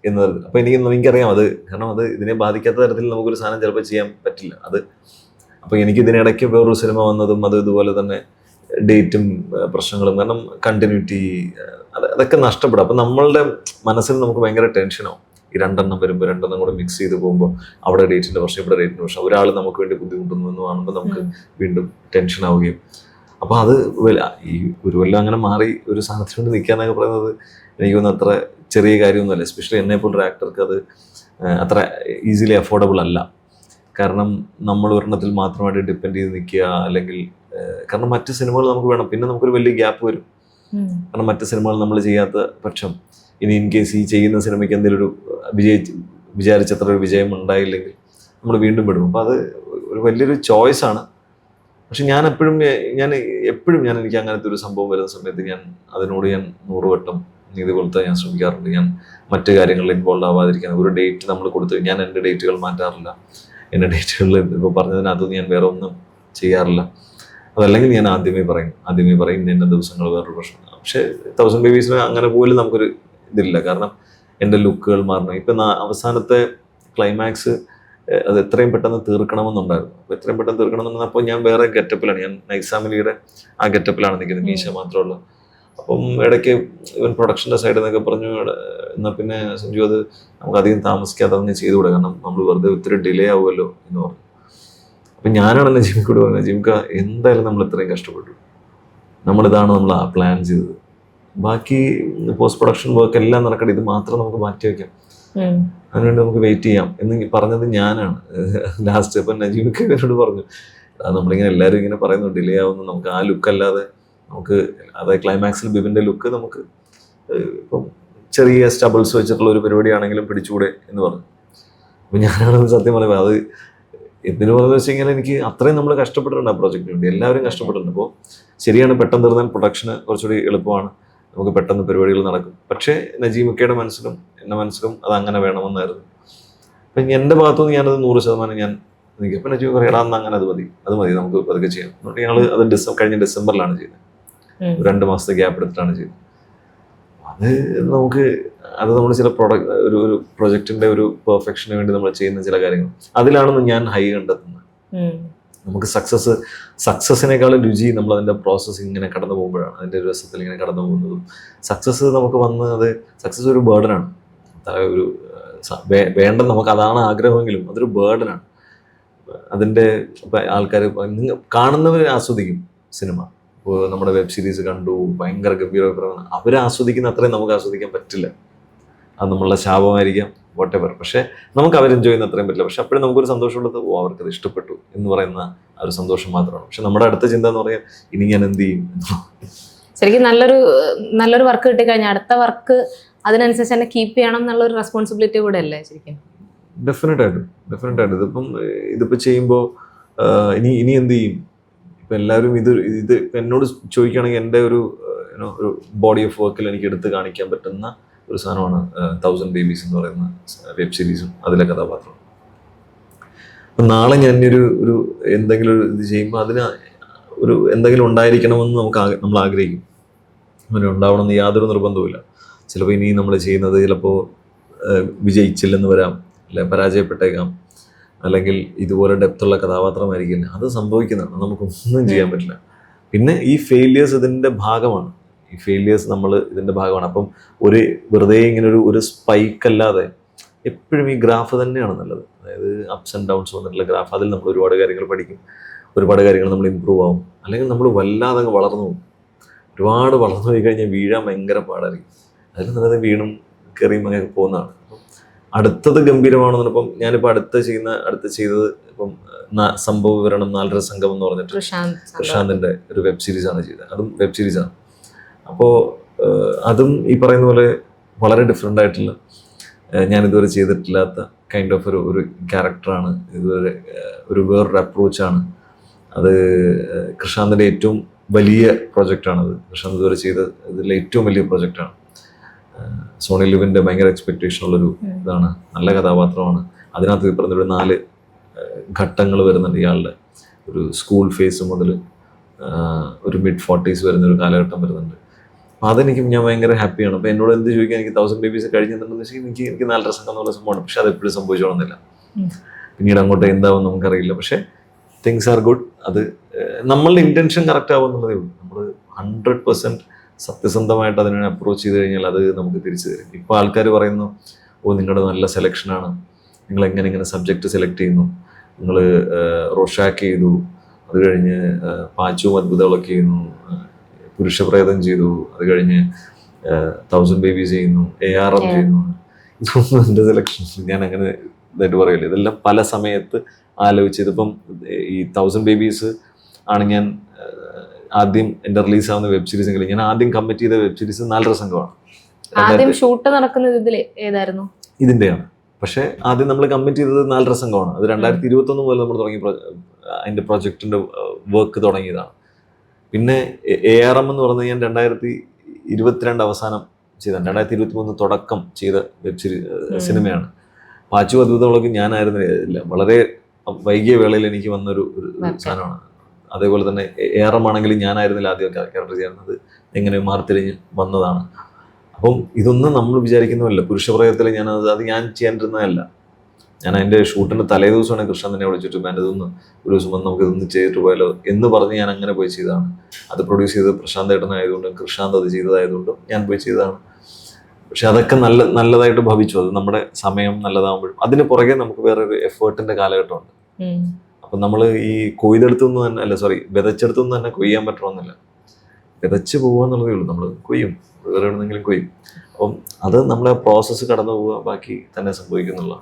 എന്ന തരത്തിൽ. അപ്പം എനിക്കറിയാം അത്, കാരണം അത് ഇതിനെ ബാധിക്കാത്ത തരത്തിൽ നമുക്കൊരു സാധനം ചിലപ്പോൾ ചെയ്യാൻ പറ്റില്ല. അപ്പം എനിക്ക് ഇതിനിടയ്ക്ക് വേറൊരു സിനിമ വന്നതും അത് ഇതുപോലെ തന്നെ ഡേറ്റും പ്രശ്നങ്ങളും, കാരണം കണ്ടിന്യൂറ്റി അതൊക്കെ നഷ്ടപ്പെടും. അപ്പം നമ്മളുടെ മനസ്സിൽ നമുക്ക് ഭയങ്കര ടെൻഷനാവും. ഈ 2 വരുമ്പോൾ 2 കൂടെ മിക്സ് ചെയ്ത് പോകുമ്പോൾ അവിടെ ഡേറ്റിൻ്റെ പ്രശ്നം, ഇവിടെ ഡേറ്റിൻ്റെ പ്രശ്നം, ഒരാൾ നമുക്ക് വേണ്ടി ബുദ്ധിമുട്ടുന്നു എന്ന് കാണുമ്പോൾ നമുക്ക് വീണ്ടും ടെൻഷൻ ആവുകയും. അപ്പോൾ അത് ഈ ഒരു കൊല്ലം അങ്ങനെ മാറി ഒരു സാധനത്തിന് വേണ്ടി നിൽക്കാന്നൊക്കെ പറയുന്നത് എനിക്ക് തോന്നുന്നു അത്ര ചെറിയ കാര്യമൊന്നുമല്ല. എസ്പെഷ്യലി എന്നെപ്പോലൊരു ആക്ടർക്ക് അത് അത്ര ഈസിലി അഫോർഡബിൾ അല്ല. കാരണം നമ്മൾ ഒരെണ്ണത്തിൽ മാത്രമായിട്ട് ഡിപ്പെൻഡ് ചെയ്ത് നിൽക്കുക, അല്ലെങ്കിൽ കാരണം മറ്റ് സിനിമകൾ നമുക്ക് വേണം, പിന്നെ നമുക്കൊരു വലിയ ഗ്യാപ്പ് വരും. കാരണം മറ്റ് സിനിമകൾ നമ്മൾ ചെയ്യാത്ത പക്ഷം ഇനി ഇൻ കേസ് ഈ ചെയ്യുന്ന സിനിമയ്ക്ക് എന്തെങ്കിലും ഒരു വിചാരിച്ചത്ര ഒരു വിജയം ഉണ്ടായില്ലെങ്കിൽ നമ്മൾ വീണ്ടും വിടും. അപ്പോൾ അത് ഒരു വലിയൊരു ചോയ്സാണ്. പക്ഷെ ഞാൻ എപ്പോഴും എനിക്ക് അങ്ങനത്തെ ഒരു സംഭവം വരുന്ന സമയത്ത് അതിനോട് 100 വട്ടം ഇതുപോലത്തെ ഞാൻ ശ്രമിക്കാറുണ്ട്. ഞാൻ മറ്റു കാര്യങ്ങളിൽ ഇൻവോൾവ് ആവാതിരിക്കാൻ ഒരു ഡേറ്റ് നമ്മൾ കൊടുത്ത് ഞാൻ എൻ്റെ ഡേറ്റുകൾ മാറ്റാറില്ല. എൻ്റെ ഡേറ്റുകളിൽ ഇപ്പോൾ പറഞ്ഞതിനകത്തൊന്നും ഞാൻ വേറെ ഒന്നും ചെയ്യാറില്ല. അതല്ലെങ്കിൽ ഞാൻ ആദ്യമേ പറയും ഇന്ന ദിവസങ്ങൾ വേറൊരു പ്രശ്നം. പക്ഷേ 1000 Babies അങ്ങനെ പോലും നമുക്കൊരു ഇതില്ല. കാരണം എൻ്റെ ലുക്കുകൾ മാറണം. ഇപ്പം അവസാനത്തെ ക്ലൈമാക്സ് അത് എത്രയും പെട്ടെന്ന് തീർക്കണമെന്നുണ്ടായിരുന്നു. അപ്പോൾ എത്രയും പെട്ടെന്ന് തീർക്കണമെന്നുണ്ടെങ്കിൽ അപ്പോൾ ഞാൻ വേറെ ഗെറ്റപ്പിലാണ്, ഞാൻ നൈസ് ഫാമിലിയുടെ ആ ഗെറ്റപ്പിലാണ് നിൽക്കുന്നത്, മീശ മാത്രമുള്ള. അപ്പം ഇടയ്ക്ക് ഇവൻ പ്രൊഡക്ഷൻ്റെ സൈഡിൽ നിന്നൊക്കെ പറഞ്ഞു, എന്നാൽ പിന്നെ സഞ്ജു അത് നമുക്ക് അധികം താമസിക്കാതെ തന്നെ ചെയ്തുകൂടെ, കാരണം നമ്മൾ വെറുതെ ഒത്തിരി ഡിലേ ആവുമല്ലോ എന്ന് പറഞ്ഞു. അപ്പം ഞാനാണ് നജീമിക്കോട് പറഞ്ഞത്, നജീമിക്ക എന്തായാലും നമ്മൾ ഇത്രയും കഷ്ടപ്പെട്ടു, നമ്മളിതാണ് നമ്മൾ പ്ലാൻ ചെയ്തത്, ബാക്കി പോസ്റ്റ് പ്രൊഡക്ഷൻ വർക്ക് എല്ലാം നടക്കട്ടെ, ഇത് മാത്രം നമുക്ക് മാറ്റി വയ്ക്കാം, അതിനുവേണ്ടി നമുക്ക് വെയിറ്റ് ചെയ്യാം എന്ന് പറഞ്ഞത് ഞാനാണ് ലാസ്റ്റ്. അപ്പം നജീമിക്ക ഇവരോട് പറഞ്ഞു, നമ്മളിങ്ങനെ എല്ലാവരും ഇങ്ങനെ പറയുന്നു ഡിലേ ആവുന്നു, നമുക്ക് ആ ലുക്ക് അല്ലാതെ നമുക്ക് അതായത് ക്ലൈമാക്സിൽ ബിബിൻ്റെ ലുക്ക് നമുക്ക് ഇപ്പം ചെറിയ സ്റ്റബിൾസ് വെച്ചിട്ടുള്ള ഒരു പരിപാടിയാണെങ്കിലും പിടിച്ചുകൂടെ എന്ന് പറഞ്ഞു. അപ്പം ഞാനാണ് സത്യം പറയുന്നത്, അത് എന്തിനു പറയുന്നത് വെച്ച് കഴിഞ്ഞാൽ എനിക്ക് അത്രയും നമ്മൾ കഷ്ടപ്പെട്ടിട്ടുണ്ട് ആ പ്രോജക്റ്റിന് വേണ്ടി, എല്ലാവരും കഷ്ടപ്പെട്ടിട്ടുണ്ട്. അപ്പോൾ ശരിയാണ്, പെട്ടെന്ന് തീർന്നാൽ പ്രൊഡക്ഷന് കുറച്ചുകൂടി എളുപ്പമാണ്, നമുക്ക് പെട്ടെന്ന് പരിപാടികൾ നടക്കും. പക്ഷേ നജീമിക്കയുടെ മനസ്സിലും എൻ്റെ മനസ്സിലും അത് അങ്ങനെ വേണമെന്നായിരുന്നു. അപ്പം എൻ്റെ ഭാഗത്തുനിന്ന് ഞാനത് 100% ഞാൻ എനിക്ക് അപ്പം നജീമ് പറയടാ അന്ന് അങ്ങനെ അത് മതി നമുക്ക് അതൊക്കെ ചെയ്യാം. എന്നിട്ട് ഞങ്ങൾ അത് കഴിഞ്ഞ ഡിസംബറിലാണ് ചെയ്തത്, 2 മാസത്തെ ഗ്യാപ്പ് എടുത്തിട്ടാണ് ചെയ്തത്. അത് നമ്മൾ ചില ഒരു പ്രൊജക്റ്റിന്റെ ഒരു പെർഫെക്ഷന് വേണ്ടി നമ്മൾ ചെയ്യുന്ന ചില കാര്യങ്ങൾ, അതിലാണ് ഞാൻ ഹൈ കണ്ടെത്തുന്നത്. നമുക്ക് സക്സസിനേക്കാളും രുചി നമ്മൾ അതിൻ്റെ പ്രോസസ്സ് ഇങ്ങനെ കടന്നു പോകുമ്പോഴാണ്, അതിൻ്റെ ഒരു രസത്തിൽ ഇങ്ങനെ കടന്നു പോകുന്നതും. സക്സസ് നമുക്ക് സക്സസ് ഒരു ബേർഡനാണ്, ഒരു വേണ്ട നമുക്ക് അതാണ് ആഗ്രഹമെങ്കിലും അതൊരു ബേർഡനാണ്. അതിൻ്റെ ആൾക്കാർ കാണുന്നവർ ആസ്വദിക്കും സിനിമ. ഇപ്പോൾ നമ്മുടെ വെബ് സീരീസ് കണ്ടു, ഭയങ്കര ഗംഭീരമാണ്, അവർ ആസ്വദിക്കുന്ന അത്രയും നമുക്ക് ആസ്വദിക്കാൻ പറ്റില്ല. അത് നമ്മളുടെ ശാപമായിരിക്കാം, വോട്ടെവർ. പക്ഷേ നമുക്ക് അവർ എൻജോയ് ചെയ്യുന്ന അത്രയും പറ്റില്ല. പക്ഷെ അപ്പോഴും നമുക്കൊരു സന്തോഷമുള്ളത്, അവർക്കത് ഇഷ്ടപ്പെട്ടു എന്ന് പറയുന്ന ആ ഒരു സന്തോഷം മാത്രമാണ്. പക്ഷെ നമ്മുടെ അടുത്ത ചിന്ത എന്ന് പറയാൻ, ഇനി ഞാൻ എന്ത് ചെയ്യും. ശരിക്കും നല്ലൊരു വർക്ക് കിട്ടിക്കഴിഞ്ഞാൽ അടുത്ത വർക്ക് അതിനനുസരിച്ച് തന്നെ കീപ്പ് ചെയ്യണം എന്നുള്ള ഒരു റെസ്പോൺസിബിലിറ്റി കൂടെ അല്ലേ ശരിക്കും? ഡെഫിനറ്റായിട്ടും ഇതിപ്പോൾ ചെയ്യുമ്പോൾ ഇനി എന്ത് ചെയ്യും. ഇപ്പം എല്ലാവരും ഇത് എന്നോട് ചോദിക്കുകയാണെങ്കിൽ എൻ്റെ ഒരു ബോഡി ഓഫ് വർക്കിൽ എനിക്ക് എടുത്ത് കാണിക്കാൻ പറ്റുന്ന ഒരു സാധനമാണ് 1000 Babies എന്ന് പറയുന്ന വെബ് സീരീസും അതിലെ കഥാപാത്രവും. അപ്പം നാളെ ഞാൻ ഒരു എന്തെങ്കിലും ഒരു ഇത് ചെയ്യുമ്പോൾ അതിന് എന്തെങ്കിലും ഉണ്ടായിരിക്കണമെന്ന് നമ്മൾ ആഗ്രഹിക്കും. അങ്ങനെ ഉണ്ടാവണമെന്ന് യാതൊരു നിർബന്ധവുമില്ല. ചിലപ്പോൾ ഇനി നമ്മൾ ചെയ്യുന്നത് ചിലപ്പോൾ വിജയിച്ചില്ലെന്ന് വരാം, അല്ലെ പരാജയപ്പെട്ടേക്കാം, അല്ലെങ്കിൽ ഇതുപോലെ ഡെപ്തുള്ള കഥാപാത്രമായിരിക്കില്ല. അത് സംഭവിക്കുന്നതാണ്, നമുക്കൊന്നും ചെയ്യാൻ പറ്റില്ല. പിന്നെ ഈ ഫെയിലിയേഴ്സ് ഇതിൻ്റെ ഭാഗമാണ്, നമ്മൾ ഇതിൻ്റെ ഭാഗമാണ്. അപ്പം വെറുതെ ഇങ്ങനെ ഒരു സ്പൈക്ക് അല്ലാതെ എപ്പോഴും ഈ ഗ്രാഫ് തന്നെയാണ് നല്ലത്. അതായത് അപ്സ് ആൻഡ് ഡൗൺസ് വന്നിട്ടുള്ള ഗ്രാഫ്, അതിൽ നമ്മൾ ഒരുപാട് കാര്യങ്ങൾ പഠിക്കും, ഒരുപാട് കാര്യങ്ങൾ നമ്മൾ ഇമ്പ്രൂവ് ആവും. അല്ലെങ്കിൽ നമ്മൾ വല്ലാതെ അങ്ങ് വളർന്നു പോകും. ഒരുപാട് വളർന്നു പോയി കഴിഞ്ഞാൽ വീഴാൻ ഭയങ്കര പാടായിരിക്കും. അതിൽ നല്ലത് വീണും കയറിയും അങ്ങനെ പോകുന്നതാണ്. അപ്പം അടുത്തത് ഗംഭീരമാണെന്ന്. ഇപ്പം ഞാനിപ്പോൾ അടുത്ത് ചെയ്തത് ഇപ്പം സംഭവ വിവരണം 4.5 സംഘം എന്ന് പറഞ്ഞിട്ട് പ്രശാന്തിൻ്റെ ഒരു വെബ് സീരീസാണ് ചെയ്തത്. അതും വെബ് സീരീസാണ്. അപ്പോൾ അതും ഈ പറയുന്ന പോലെ വളരെ ഡിഫറെൻ്റ് ആയിട്ടുള്ള, ഞാനിതുവരെ ചെയ്തിട്ടില്ലാത്ത കൈൻഡ് ഓഫ് ഒരു ക്യാരക്ടറാണ്. ഇതുവരെ വേറൊരു അപ്രോച്ചാണ്. അത് കൃഷാന്തിൻ്റെ ഏറ്റവും വലിയ പ്രൊജക്റ്റാണത്. കൃഷാന്ത് ഇതുവരെ ഇതിലെ ഏറ്റവും വലിയ പ്രൊജക്റ്റാണ്. സോണി ലിവിൻ്റെ ഭയങ്കര എക്സ്പെക്റ്റേഷനുള്ളൊരു ഇതാണ്. നല്ല കഥാപാത്രമാണ്. അതിനകത്ത് ഈ പറഞ്ഞൊരു 4 ഘട്ടങ്ങൾ വരുന്നുണ്ട്. ഇയാളുടെ ഒരു സ്കൂൾ ഫേസ് മുതൽ ഒരു mid-40s വരുന്നൊരു കാലഘട്ടം വരുന്നുണ്ട്. അപ്പോൾ ഞാൻ ഭയങ്കര ഹാപ്പിയാണ്. അപ്പോൾ എന്നോട് എന്ത് ചോദിക്കാൻ, എനിക്ക് 1000 Babies കഴിഞ്ഞിട്ടുണ്ടെന്ന് വെച്ചാൽ എനിക്ക് 4.5 സംഘം എന്നുള്ള സംഭവമാണ്. പക്ഷെ അതെപ്പോഴും സംഭവിച്ചോണമെന്നില്ല. പിന്നീട് അങ്ങോട്ട് എന്താവും നമുക്കറിയില്ല. പക്ഷേ തിങ്സ് ആർ ഗുഡ്. അത് നമ്മളുടെ ഇൻറ്റൻഷൻ കറക്റ്റ് ആവുമെന്നുള്ളതേ ഉള്ളൂ. നമ്മൾ 100% സത്യസന്ധമായിട്ട് അതിനെ അപ്രോച്ച് ചെയ്ത് കഴിഞ്ഞാൽ അത് നമുക്ക് തിരിച്ചു തരും. ഇപ്പോൾ ആൾക്കാർ പറയുന്നു, നിങ്ങളുടെ നല്ല സെലക്ഷനാണ്, നിങ്ങൾ എങ്ങനെ സബ്ജക്റ്റ് സെലക്ട് ചെയ്യുന്നു, നിങ്ങൾ റോഷാക്ക് ചെയ്തു, അത് കഴിഞ്ഞ് പാച്ചും അത്ഭുതങ്ങളൊക്കെ ചെയ്യുന്നു, പുരുഷപ്രേതം ചെയ്തു, അത് കഴിഞ്ഞ് 1000 Babies ചെയ്യുന്നു, ARM ചെയ്യുന്നു. ഇതൊന്നും എൻ്റെ സെലക്ഷൻ ഞാൻ അങ്ങനെ ഇതായിട്ട് പറയില്ല. ഇതെല്ലാം പല സമയത്ത് ആലോചിച്ച്, ഇതിപ്പം ഈ 1000 Babies ആണ് ഞാൻ ആദ്യം എൻ്റെ റിലീസാവുന്ന വെബ് സീരീസ് എങ്കിലും ഞാൻ ആദ്യം കമ്മിറ്റ് ചെയ്ത വെബ് സീരീസ് 4 സംഘമാണ്. ആദ്യം ഷൂട്ട് നടക്കുന്നത് ഇതിൽ ഏതായിരുന്നു? ഇതിൻ്റെയാണ്. പക്ഷേ ആദ്യം നമ്മൾ കമ്മിറ്റ് ചെയ്തത് 4 സംഘമാണ്. അത് 2021 മുതൽ നമ്മൾ തുടങ്ങി അതിൻ്റെ പ്രൊജക്ടിൻ്റെ വർക്ക് തുടങ്ങിയതാണ്. പിന്നെ ARM എന്ന് പറയുന്നത് ഞാൻ 2022 അവസാനം ചെയ്തതാണ്. 2023 തുടക്കം ചെയ്ത വെബ് സീരീസ് സിനിമയാണ്. പാച്ചു അദ്ഭുതങ്ങളൊക്കെ ഞാനായിരുന്നില്ല, വളരെ വൈകിയ വേളയിൽ എനിക്ക് വന്നൊരു സാധനമാണ്. അതേപോലെ തന്നെ ARM ആണെങ്കിലും ഞാനായിരുന്നില്ല ആദ്യം ക്യാരക്ടർ ചെയ്യുന്നത്, എങ്ങനെ മാറിത്തിരിഞ്ഞ് വന്നതാണ്. അപ്പം ഇതൊന്നും നമ്മൾ വിചാരിക്കുന്നതല്ല. പുരുഷപ്രയത്തിൽ അത് ഞാൻ ചെയ്യാണ്ടിരുന്നതല്ല. ഞാൻ അതിൻ്റെ ഷൂട്ടിൻ്റെ തലേ ദിവസമാണ് കൃഷ്ണൻ തന്നെ വിളിച്ചിട്ട് ഇതൊന്ന് ഒരു ദിവസം വന്ന് നമുക്ക് ഇതൊന്ന് ചെയ്തിട്ട് പോയാലോ എന്ന് പറഞ്ഞ് ഞാൻ അങ്ങനെ പോയി ചെയ്തതാണ്. അത് പ്രൊഡ്യൂസ് ചെയ്തത് പ്രശാന്ത് ഏട്ടനായതുകൊണ്ടും കൃഷ്ണാന്ത് അത് ചെയ്തതായതുകൊണ്ടും ഞാൻ പോയി ചെയ്തതാണ്. പക്ഷെ അതൊക്കെ നല്ലതായിട്ട് ഭവിച്ചു. അത് നമ്മുടെ സമയം നല്ലതാകുമ്പോഴും അതിന് പുറകെ നമുക്ക് വേറൊരു എഫേർട്ടിൻ്റെ കാലഘട്ടമുണ്ട്. അപ്പം നമ്മൾ ഈ കൊയ്തെടുത്തുനിന്ന് തന്നെ വിതച്ചെടുത്തുനിന്ന് തന്നെ കൊയ്യാൻ പറ്റണമെന്നില്ല. വിതച്ച് പോകുക എന്നുള്ളതേ ഉള്ളൂ. നമ്മൾ കൊയ്യും, വേറെ എവിടെന്നെങ്കിലും കൊയ്യും. അപ്പം അത് നമ്മളെ പ്രോസസ്സ് കടന്നു പോവുക, ബാക്കി തന്നെ സംഭവിക്കുന്നുള്ള